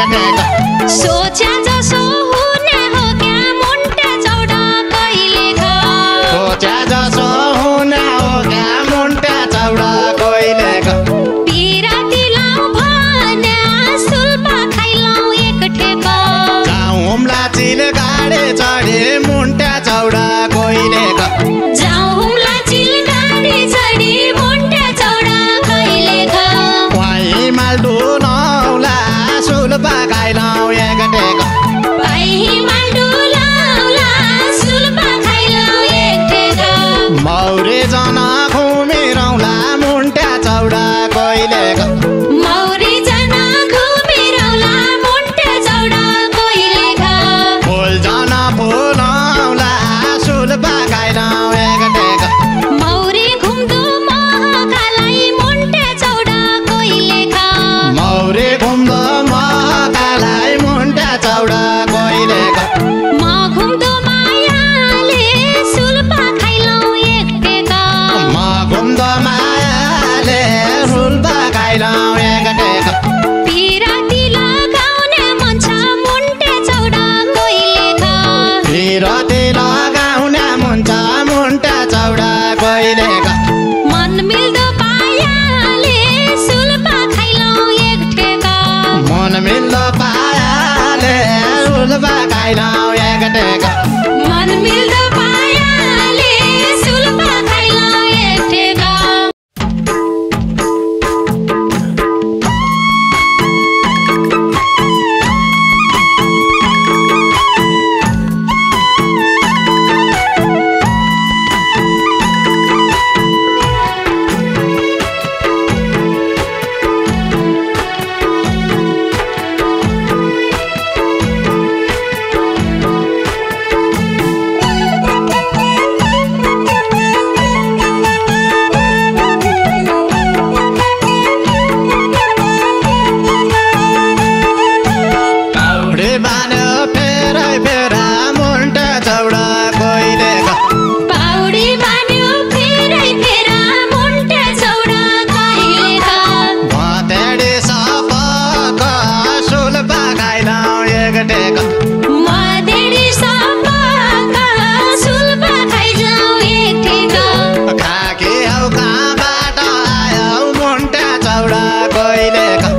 एकटेक सोच्या जसो हुने हो क्या मुन्टा चौडा कहिलेका सोच्या जसो हुने हो क्या मुन्टा चौडा कहिलेका पिराती लाउ भन्या सुल्पा खाइलाउ एकठेका जाउँला चिल गाडे चढे मुन्टा चौडा कहिलेका जाउँला चिल गाडी चढी मुन्टा चौडा कहिलेका वाइ माल्डु नौला सुल्पा खाइलाउ एकटेक पाइ माल्डु लाउला सुल्पा खाइलाउ एकठेका मौरे जना घुमिरौला मुन्टा चौडा कहिलेका मौरी जना घुमिरौला मुन्टा चौडा कहिलेका फुल जना फुलौला सुल्पा खाइलाउ एकटेक मौरी घुम्दो महकालाई मुन्टा चौडा कहिलेका मौरे घुम्दो महकालाई मुन्टा चौडा कहिलेका म घुम्दो मायाले सुल्पा खाइलाउ एकटेका म घुम्दो मायाले सुल्पा खाइलाउ एकटेक पिराती लगाउने मन छ मुन्टा चौडा कहिलेका बिरती लगाउने मुन्छ मुन्टा चौडा कहिलेका मन मिल्दो पायाले सुल्पा खाइलाउ एकठेका मन मिल्दो पायाले सुल्पा खाइलाउ एकटेक मन मिल्दो पायाले सुल्पा खाइलाउ एकठेका ढे बान्यो फेरै फेरा मुन्टा चौडा कहिलेका पाउडी बान्यो फेरै फेरा मुन्टा चौडा कहिलेका भतेडी सपक सुल्पा खाइलाउ एकटेक मदेडी सपका सुल्पा खाइलाउ एकठेका काकी हौ कहाँबाट आयौ मुन्टा चौडा कहिलेका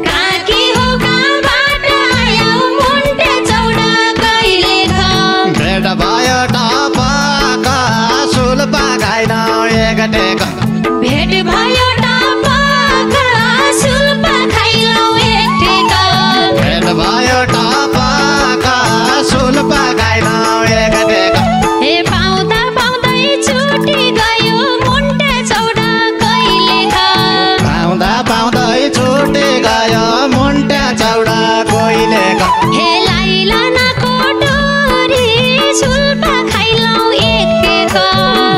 काकी हो कहाँबाट आयौ मुन्टा चौडा कहिलेका भेट भयो टपक सुल्पा खाइलाउ एकटेक भेट भयो टपका सुल्पा खाइलाउ एकठेका भेट भयो टपक सुल्पा खाइलाउ एकटेक हे पाउँदा पाउँदै छुटी गयो मुन्टा चौडा कहिलेका पाउँदा पाउँदै छुटी गयो मुन्टा चौडा कहिलेका हे लाइलानाको डोरी सुल्पा खाइलाउ एकठेका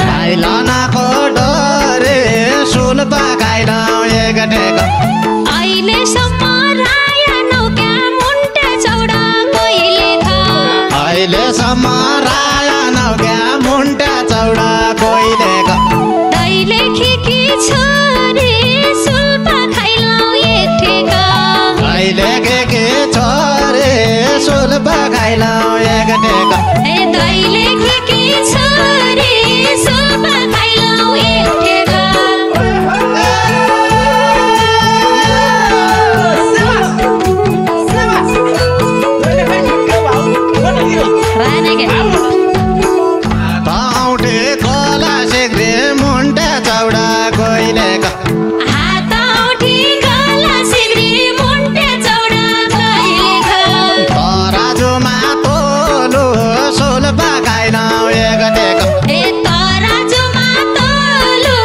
खाइलानाको डोरे सुल्पा खाइलाउ एकटेक अहिलेसम्म राया नौका मुन्टा चौडा कहिलेका अहिलेसम्म राया नौक्या मुन्टा चौडा कहिलेका दैले खिकी छोरी सुल्पा खाइलाउ एकठेका अहिले के छोरे सुल्पा खाइलाउ एकटेक हे दैले खिकी छोरी सुल्पा खाइलाउ एकठेका रानेके पाउटे कोला सेक्रे मुन्टा चौडा कहिलेका हात औठी गला सिग्री मुन्टा चौडा कहिलेका तराजुमा तोलु सुल्पा खाइलाउ एकटेक हे तराजुमा तोलु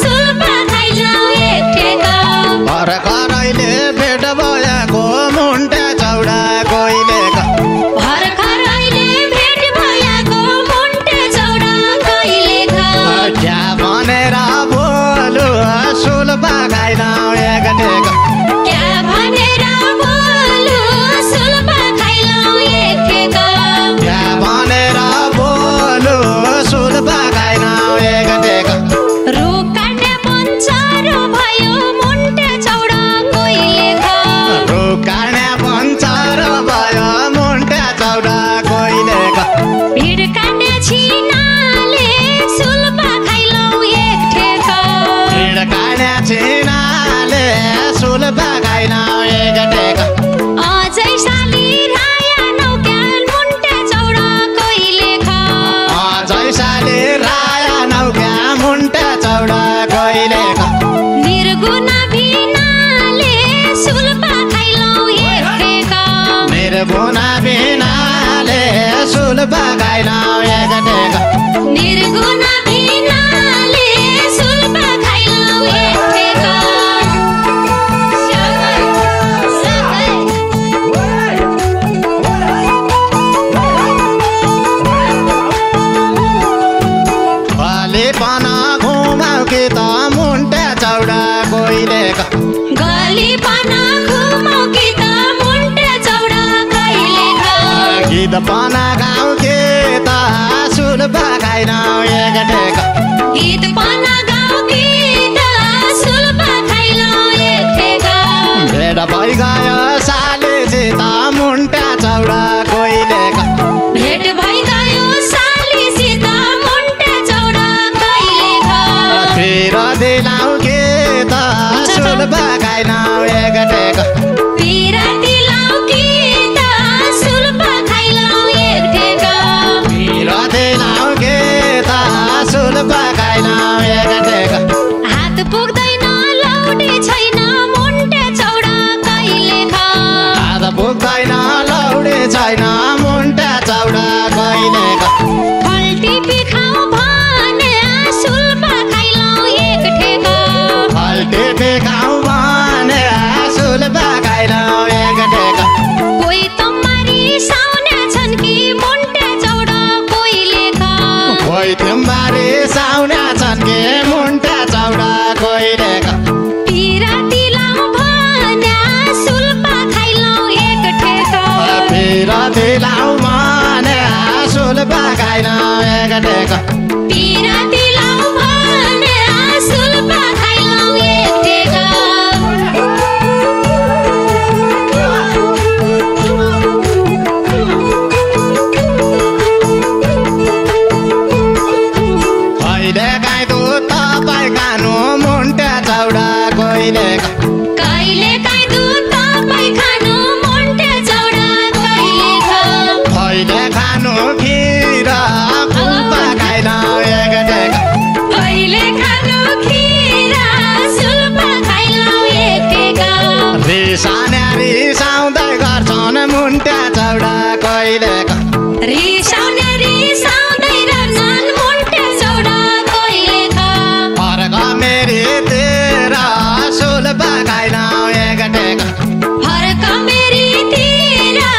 सुल्पा खाइलाउ एकठेका भर्खरैले भेट भएको मुन्टा चौडा कहिलेका भर्खरैले भेट भएको मुन्टा चौडा कहिलेका क्या भनेर बोलु सुल्पा खाइलाउ एकटेक क्या भनेर बोलु सुल्पा खाइलाउ एकठेका क्या भनेर बोलु सुल्पा खाइलाउ एकटेक रुख काट्ने पञ्चारो भयो मुन्टा चौडा कहिलेका रुख काट्ने पञ्चा सान्या छिनाले सुल बगाइन एकटेक अझै साली राया नौक्याल मुन्टे चौडा कोइले खा अझै साली राया नौक्या मुन्टा चौडा कोइले खा निर्गुना भिनाले सुल्पा खाइलौ एकटेक निर्गुना भिनाले सुल बगाइन एकटेक निर्गुना भिनाले सुल्पा खाइलौ एकटेक गलीपना घुमाउ कि त मुन्टा चौडा कोइले गलीपना घुमाउ कि त मुन्टे चौडा कोइले गीत पना गाउँ कि त सुल बगाइन एकटेक गीत पना गाउँ कि त सुल्पा खाइलौ एकटेक भेट भइगयो सालीसित मुन्टा चौडा कोइले भेट भइगयो सालीसित मुन्टे चौडा कोइले फिर दिलाउ कि त सुल बगाइन एकटेक पिराती लाउ कि त सुल्पा खाइलौ एकटेक फिर दिलाउ कि त सुल बगाइन एकटेक हात पुग्दैन लौटे छैन मुन्टे चौडा कहिले हात पुग्दैन लौडे छैन मुन्टा चौडा कहिले फल्टी पिखाउ भने सुल्पा खाइलौ एकटेक फल्टी पिखाउ भने सुल बगाइन एकटेक कोही तम्मारी साउन्या छन् कि मुन्टे चौडा कोइले कोही तिम्बारी साउन्या छन् कि मुन्टा चौडा कोइले पिराती लाउ भन्या सुल्पा खाइलौ एकटेक फिर दिलाउ भने सुल बगाइन एकटेक पिराती लाउ भन्या सुल्पा खाइलौ एकटेक कहिले काहीँ दुध तपाईँ खानु मुन्टा चौडा कोइले कहिले काहीँ दुध तपाईँ खानु मुन्टे चौडा कहिले कहिले खानु खिर फुल बगाइन एकटेक कहिले खानु खिरा सुल्पा खाइलौ एकटेक रिसाउने रिसाउँदै गर्छन् मुन्टा चौडा कोइले रिसाउने रिसाउँदै रहन्छन् मुन्टे चौडा कहिले फर्क मेरी तेरा सुल बगाइन एकटेक फर्क मेरी तेरा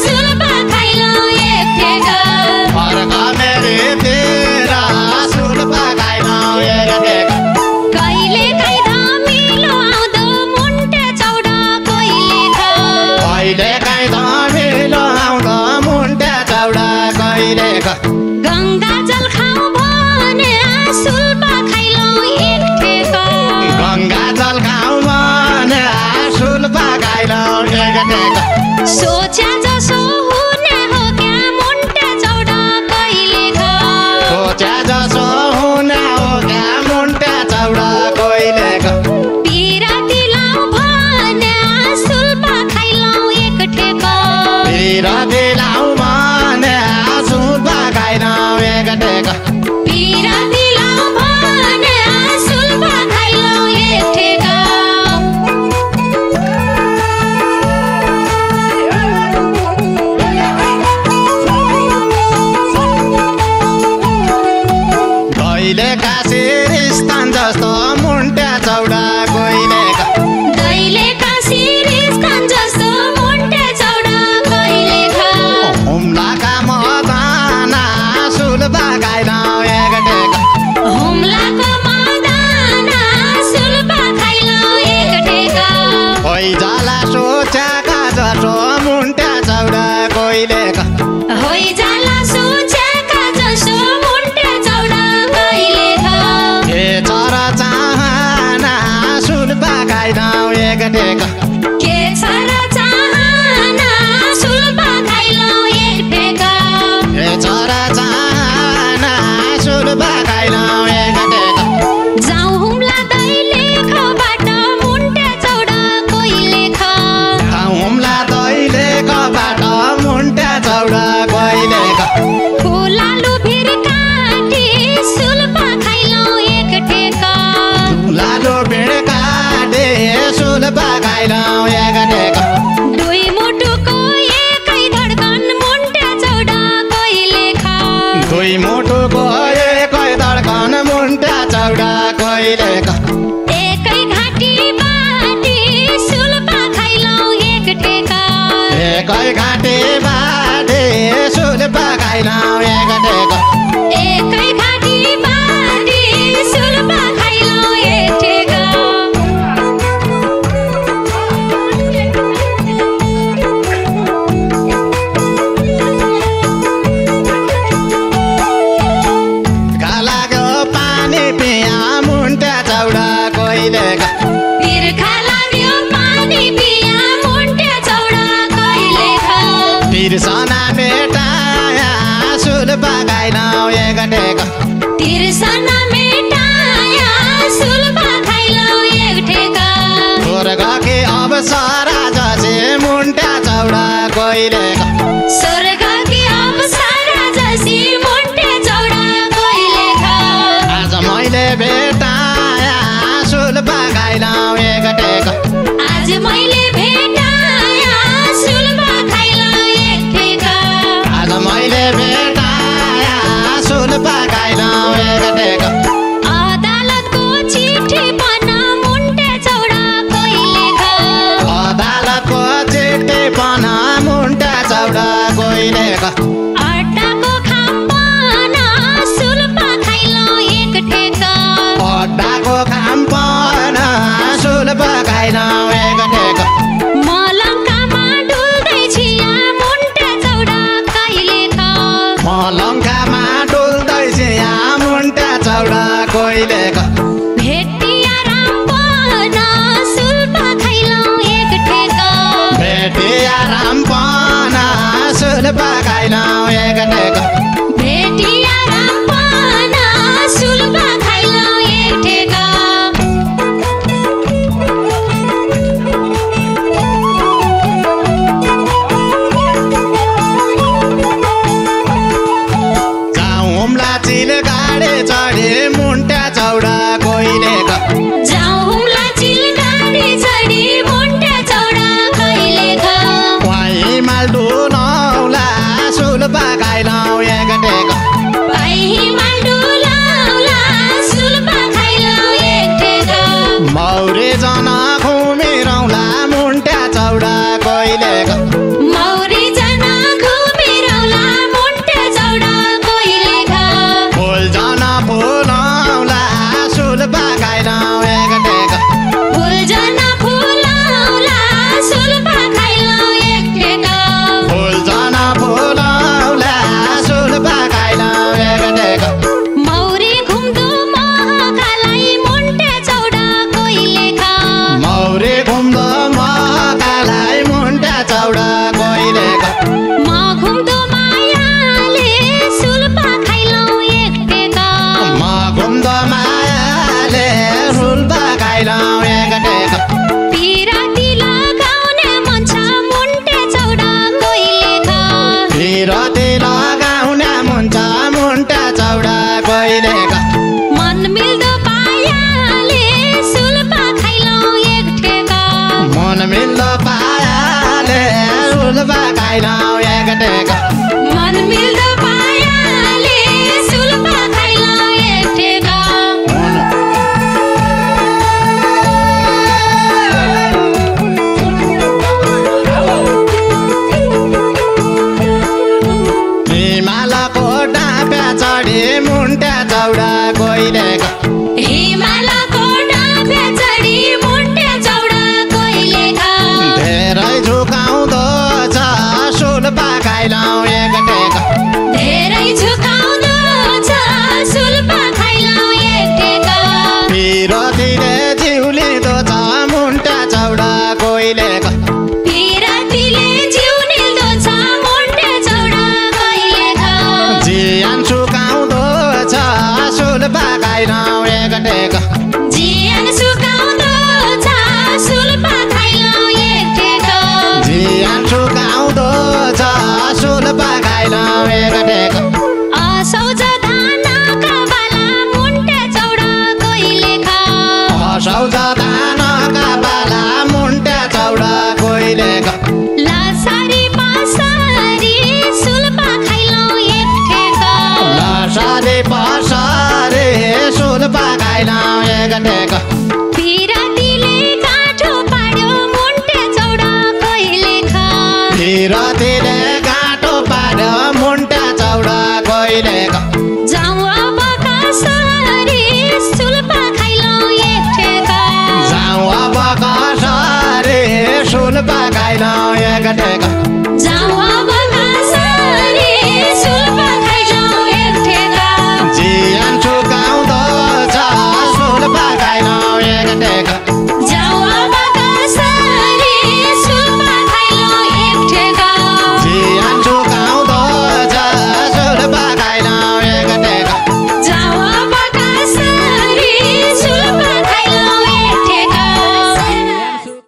सुल्पा खाइलौ एकटेक फर्क मेरी तेरा सुल बगाइन एकटेक कहिले काहीँ धमिलो आउँदो मुन्टे चौडा कहिले कहिले काहीँ धमिलो आउँदो मुन्टा चौडा कहिले गङ्गा जल खाऊ भने सुल्पा खाइलौ एकटेक गङ्गा जल खाऊ भने सुल बगाइन एकटेक सोच्या जसो हुने हो क्या मुन्टे चौडा कहिले सोच्या जसो हुने हो क्या मुन्टा चौडा कोइले पिराती लाउ भने सुल्पा खाइलौ एकटेक फिर दिलाउ भने सुल बगाइन एकटेक पिराती लाउ भने सुल्पा खाइलौ एकटेक दैले काशी स्थान जस्तो मुन्टा चौडा कोइले दैले काशी रिस्तान जस्तो मुन्टे चौडा कहिले हुम्लाका मदाना सुल बगाइन एकटेक हुम्लाको मदाना सुल्पा खाइलौ एकटेक कोही जाला सोचेका जसो मुन्टा चौडा कोइले होइ जाला सोचेका जसो मुन्टे चौडा कहिले के चर चाहना सुल बगाइन एकटेक के छ र चाहना सुल्पा खाइलौ एकटेक के चर चाहना सुल बगाइन एकटेक जाउँ हुम्ला दैले खौ कहिलेका तिर्खा लाग्यो पानी पिया मुन्टे चौडा कहिलेका तिर्सना मेटाया सुलपा खाइलाउ एकटेका तिर्सना मेटाया सुलपा खाइलाउ एकटेका स्वर्गकी अवसरा जसे मुन्टा चौडा कहिलेका स्वर्गकी अवसरा जसी मुन्टे चौडा कहिलेका आज मैले भेटाया सुलपा खाइलाउ एकटेका आज मैले भेटाया सुलपा खाइलाउ एकटेका आज मैले भेटाया सुलपा खाइलाउ एकटेका अदालतको चिठी पन मुन्टे चौडा कहिलेका अदालतको चिठी पन मुन्टा चौडा कहिलेका अड्डाको खाम्पन सुलपा खाइलाउ एकटेका अड्डाको काम पन सुलपा खाइलाउ एकटेका मलङ्कामा डुल्दै छिया मुन्टे चौडा कहिलेका मलङ्कामा डुल्दै छिया मुन्टा चौडा कहिलेका भेटिया रामपन सुलपा खाइलाउ एकटेका भेटिया रामपन सुलपा खाइलाउ एकटेका भेटिया रामपन सुलपा खाइलाउ एकटेका जाउँला चिल गाडी चढी मुन्टा चौडा कहिलेका जाउँला चिल गाडी चढी मुन्टे चौडा कहिलेका हिमाल डुलाउला सुलपा खाइलाउ एकटेका हिमाल डुलाउला सुलपा खाइलाउ एकटेका मौरे जना घुमिरौला मुन्टा चौडा कहिलेका मौरी जना घुमिरौला मुन्टे चौडा कहिलेका फुल जना फुलाउला सुलपा खाइलाउ एकटेका फुल जना फुलाउला सुलपा खाइलाउ एकटेका फुल जना फुलाउला सुलपा खाइलाउ एकटेका मौरी घुम्दो महकालाई मुन्टे चौडा कहिलेका मौरे घुम्दो महकालाई मुन्टा चौडा कहिलेका म घुम्दो मायाले सुलपा खाइलाउ एकटेका म घुम्दो मायाले सुलपा खाइलाउ एकटेका पिराती लगाउने मन छ मुन्टे चौडा कहिलेका बिरती लगाउने मुन्छ मुन्टा चौडा कहिलेका मन मिल्दो पायाले सुलपा खाइलाउ एकटेका मन मिल्दो पायाले सुलपा खाइलाउ एकटेका मन मिल्दो पायाले सुलपा खाइलाउ एकटेका हिमालको डाँप्या चढी मुन्टा चौडा कहिलेका हिमालको डाँफे चढी मुन्टे चौडा कहिलेका धेरै झुकाउँदो छ सुलपा खाइलाउ एकटेका धेरै झुकाउँदो छ सुलपा खाइलाउ एकटेका बिरतीले जिउलिँदो छ मुन्टा चौडा कहिलेका पिरातीले जिउ निल्दो छ मुन्टे चौडा कहिलेका जियान सुकाउँदो छ सुलपा खाइलाउ एकटेका जियान सुकाउँदो छ सुलपा खाइलाउ एकटेका जियान सुकाउँदो छ सुलपा खाइलाउ एकटेका असौज धानका बाला मुन्टे चौडा कहिलेका असौज धानका बाला मुन्टा चौडा कहिलेका लासारी पासारी सुलपा खाइलाउ एकटेका लसारे पसारे सुलपा खाइलाउ एकटेका पिरातीले गाँठो पाड्यो मुन्टे चौडा कहिलेका बिरतीले गाँठो पार्यो मुन्टा चौडा कहिलेका जाउँ अब कसरी सुलपा खाइलाउ एकटेका जाउँ अब कसरी सुलपा खाइलाउ एकटेका